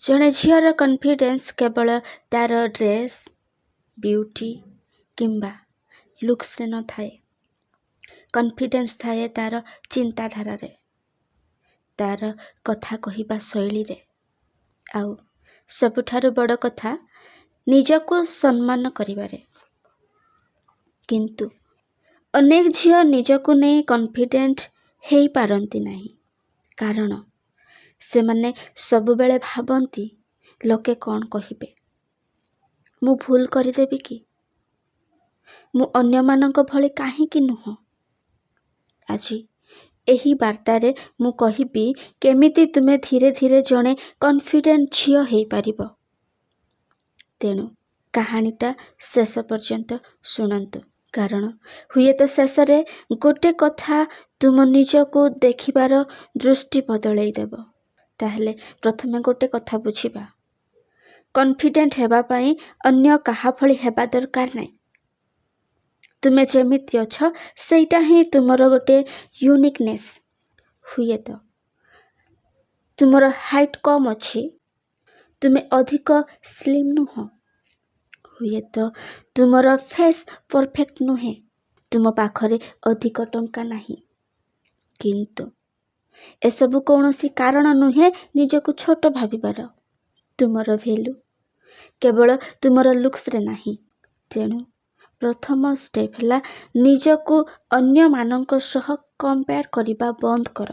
ଜଣେ ଝିଅର କନଫିଡେନ୍ସ କେବଳ ତା'ର ଡ୍ରେସ୍, ବ୍ୟୁଟି କିମ୍ବା ଲୁକ୍ସରେ ନଥାଏ। କନଫିଡେନ୍ସ ଥାଏ ତା'ର ଚିନ୍ତାଧାରାରେ, ତା'ର କଥା କହିବା ଶୈଳୀରେ, ଆଉ ସବୁଠାରୁ ବଡ଼ କଥା ନିଜକୁ ସମ୍ମାନ କରିବାରେ। କିନ୍ତୁ ଅନେକ ଝିଅ ନିଜକୁ ନେଇ କନଫିଡେଣ୍ଟ ହେଇପାରନ୍ତି ନାହିଁ, କାରଣ ସେମାନେ ସବୁବେଳେ ଭାବନ୍ତି ଲୋକେ କ'ଣ କହିବେ, ମୁଁ ଭୁଲ କରିଦେବି କି, ମୁଁ ଅନ୍ୟମାନଙ୍କ ଭଳି କାହିଁକି ନୁହଁ। ଆଜି ଏହି ବାର୍ତ୍ତାରେ ମୁଁ କହିବି କେମିତି ତୁମେ ଧୀରେ ଧୀରେ ଜଣେ କନଫିଡେଣ୍ଟ ଝିଅ ହେଇପାରିବ। ତେଣୁ କାହାଣୀଟା ଶେଷ ପର୍ଯ୍ୟନ୍ତ ଶୁଣନ୍ତୁ, କାରଣ ହୁଏତ ଶେଷରେ ଗୋଟେ କଥା ତୁମ ନିଜକୁ ଦେଖିବାର ଦୃଷ୍ଟି ବଦଳେଇ ଦେବ। ତାହେଲେ ପ୍ରଥମେ ଗୋଟେ କଥା ବୁଝିବା, କନଫିଡେଣ୍ଟ ହେବା ପାଇଁ ଅନ୍ୟ କାହା ଭଳି ହେବା ଦରକାର ନାହିଁ। ତୁମେ ଯେମିତି ଅଛ ସେଇଟା ହିଁ ତୁମର ଗୋଟେ ୟୁନିକନେସ୍। ହୁଏତ ତୁମର ହାଇଟ୍ କମ୍ ଅଛି, ତୁମେ ଅଧିକ ସ୍ଲିମ୍ ନୁହଁ। ହୁଏତ ତୁମର ଫେସ୍ ପରଫେକ୍ଟ ନୁହେଁ, ତୁମ ପାଖରେ ଅଧିକ ଟଙ୍କା ନାହିଁ। କିନ୍ତୁ ଏସବୁ କୌଣସି କାରଣ ନୁହେଁ ନିଜକୁ ଛୋଟ ଭାବିବାର। ତୁମର ଭ୍ୟାଲୁ କେବଳ ତୁମର ଲୁକ୍ସରେ ନାହିଁ। ତେଣୁ ପ୍ରଥମ ଷ୍ଟେପ୍ ହେଲା ନିଜକୁ ଅନ୍ୟମାନଙ୍କ ସହ କମ୍ପେୟାର କରିବା ବନ୍ଦ କର।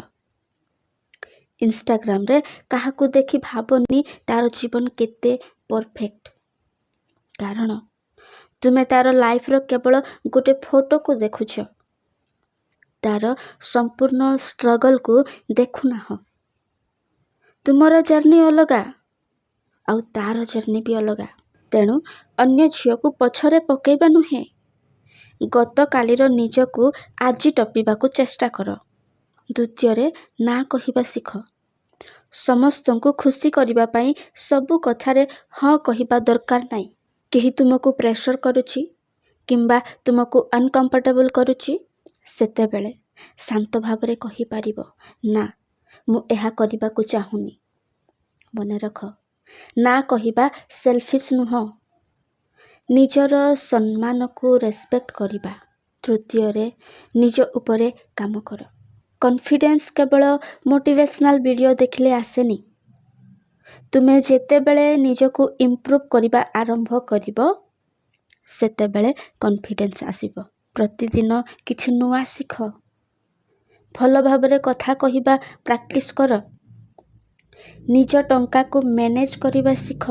ଇନଷ୍ଟାଗ୍ରାମରେ କାହାକୁ ଦେଖି ଭାବନି ତା'ର ଜୀବନ କେତେ ପରଫେକ୍ଟ, କାରଣ ତୁମେ ତା'ର ଲାଇଫ୍ର କେବଳ ଗୋଟେ ଫଟୋକୁ ଦେଖୁଛ, ତା'ର ସମ୍ପୂର୍ଣ୍ଣ ଷ୍ଟ୍ରଗଲକୁ ଦେଖୁନାହଁ। ତୁମର ଜର୍ଣ୍ଣି ଅଲଗା, ଆଉ ତା'ର ଜର୍ଣ୍ଣି ବି ଅଲଗା। ତେଣୁ ଅନ୍ୟ ଝିଅକୁ ପଛରେ ପକାଇବା ନୁହେଁ, ଗତକାଲିର ନିଜକୁ ଆଜି ଟପିବାକୁ ଚେଷ୍ଟା କର। ଦ୍ୱିତୀୟରେ ନା କହିବା ଶିଖ। ସମସ୍ତଙ୍କୁ ଖୁସି କରିବା ପାଇଁ ସବୁ କଥାରେ ହଁ କହିବା ଦରକାର ନାହିଁ। କେହି ତୁମକୁ ପ୍ରେସର କରୁଛି କିମ୍ବା ତୁମକୁ ଅନକମ୍ଫର୍ଟେବଲ୍ କରୁଛି, ସେତେବେଳେ ଶାନ୍ତ ଭାବରେ କହିପାରିବ, ନା ମୁଁ ଏହା କରିବାକୁ ଚାହୁଁନି। ମନେ ରଖ, ନା କହିବା ସେଲଫିସ୍ ନୁହଁ, ନିଜର ସମ୍ମାନକୁ ରେସ୍ପେକ୍ଟ କରିବା। ତୃତୀୟରେ ନିଜ ଉପରେ କାମ କର। କନଫିଡେନ୍ସ କେବଳ ମୋଟିଭେସନାଲ ଭିଡ଼ିଓ ଦେଖିଲେ ଆସେନି। ତୁମେ ଯେତେବେଳେ ନିଜକୁ ଇମ୍ପ୍ରୁଭ୍ କରିବା ଆରମ୍ଭ କରିବ, ସେତେବେଳେ କନଫିଡେନ୍ସ ଆସିବ। ପ୍ରତିଦିନ କିଛି ନୂଆ ଶିଖ। ଭଲ ଭାବରେ କଥା କହିବା ପ୍ରାକ୍ଟିସ୍ କର। ନିଜ ଟଙ୍କାକୁ ମ୍ୟାନେଜ କରିବା ଶିଖ।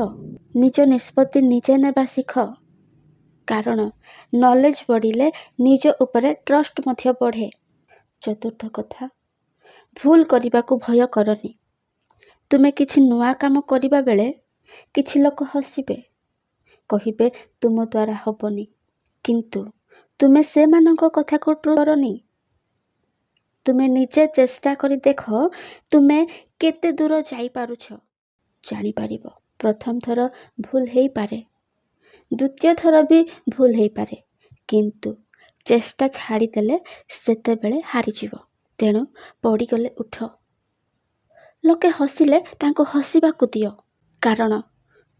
ନିଜ ନିଷ୍ପତ୍ତି ନିଜେ ନେବା ଶିଖ। କାରଣ ନଲେଜ ବଢ଼ିଲେ ନିଜ ଉପରେ ଟ୍ରଷ୍ଟ ମଧ୍ୟ ବଢ଼େ। ଚତୁର୍ଥ କଥା, ଭୁଲ କରିବାକୁ ଭୟ କରନି। ତୁମେ କିଛି ନୂଆ କାମ କରିବା ବେଳେ କିଛି ଲୋକ ହସିବେ, କହିବେ ତୁମ ଦ୍ୱାରା ହବନି, କିନ୍ତୁ ତୁମେ ସେମାନଙ୍କ କଥାକୁ ଟ୍ରୁ କରନି। ତୁମେ ନିଜେ ଚେଷ୍ଟା କରି ଦେଖ ତୁମେ କେତେ ଦୂର ଯାଇପାରୁଛ। ଜାଣିପାରିବ, ପ୍ରଥମ ଥର ଭୁଲ ହେଇପାରେ, ଦ୍ୱିତୀୟ ଥର ବି ଭୁଲ ହେଇପାରେ, କିନ୍ତୁ ଚେଷ୍ଟା ଛାଡ଼ିଦେଲେ ସେତେବେଳେ ହାରିଯିବ। ତେଣୁ ପଡ଼ିଗଲେ ଉଠ। ଲୋକେ ହସିଲେ ତାଙ୍କୁ ହସିବାକୁ ଦିଅ, କାରଣ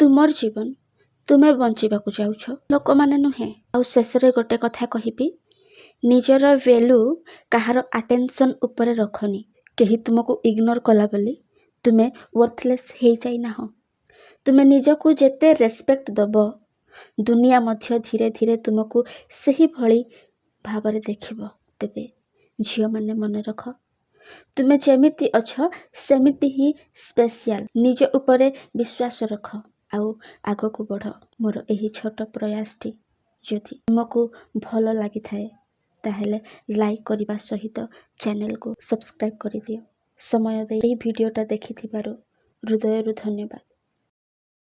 ତୁମର ଜୀବନ ତୁମେ ବଞ୍ଚିବାକୁ ଯାଉଛ, ଲୋକମାନେ ନୁହେଁ। ଆଉ ଶେଷରେ ଗୋଟେ କଥା କହିବି, ନିଜର ଭ୍ୟାଲୁ କାହାର ଆଟେନସନ୍ ଉପରେ ରଖନି। କେହି ତୁମକୁ ଇଗ୍ନୋର କଲା ବୋଲି ତୁମେ ୱର୍ଥଲେସ୍ ହେଇଯାଇନାହଁ। ତୁମେ ନିଜକୁ ଯେତେ ରେସ୍ପେକ୍ଟ ଦେବ, ଦୁନିଆ ମଧ୍ୟ ଧୀରେ ଧୀରେ ତୁମକୁ ସେହିଭଳି ଭାବରେ ଦେଖିବ। ତେବେ ଝିଅମାନେ ମନେ ରଖ, ତୁମେ ଯେମିତି ଅଛ ସେମିତି ହିଁ ସ୍ପେସିଆଲ। ନିଜ ଉପରେ ବିଶ୍ୱାସ ରଖ ଆଉ ଆଗକୁ ବଢ଼। ମୋର ଏହି ଛୋଟ ପ୍ରୟାସଟି ଯଦି ତୁମକୁ ଭଲ ଲାଗିଥାଏ, ତାହେଲେ ଲାଇକ୍ କରିବା ସହିତ ଚ୍ୟାନେଲକୁ ସବସ୍କ୍ରାଇବ୍ କରିଦିଅ। ସମୟ ଦେଇ ଏହି ଭିଡ଼ିଓଟା ଦେଖିଥିବାରୁ ହୃଦୟରୁ ଧନ୍ୟବାଦ।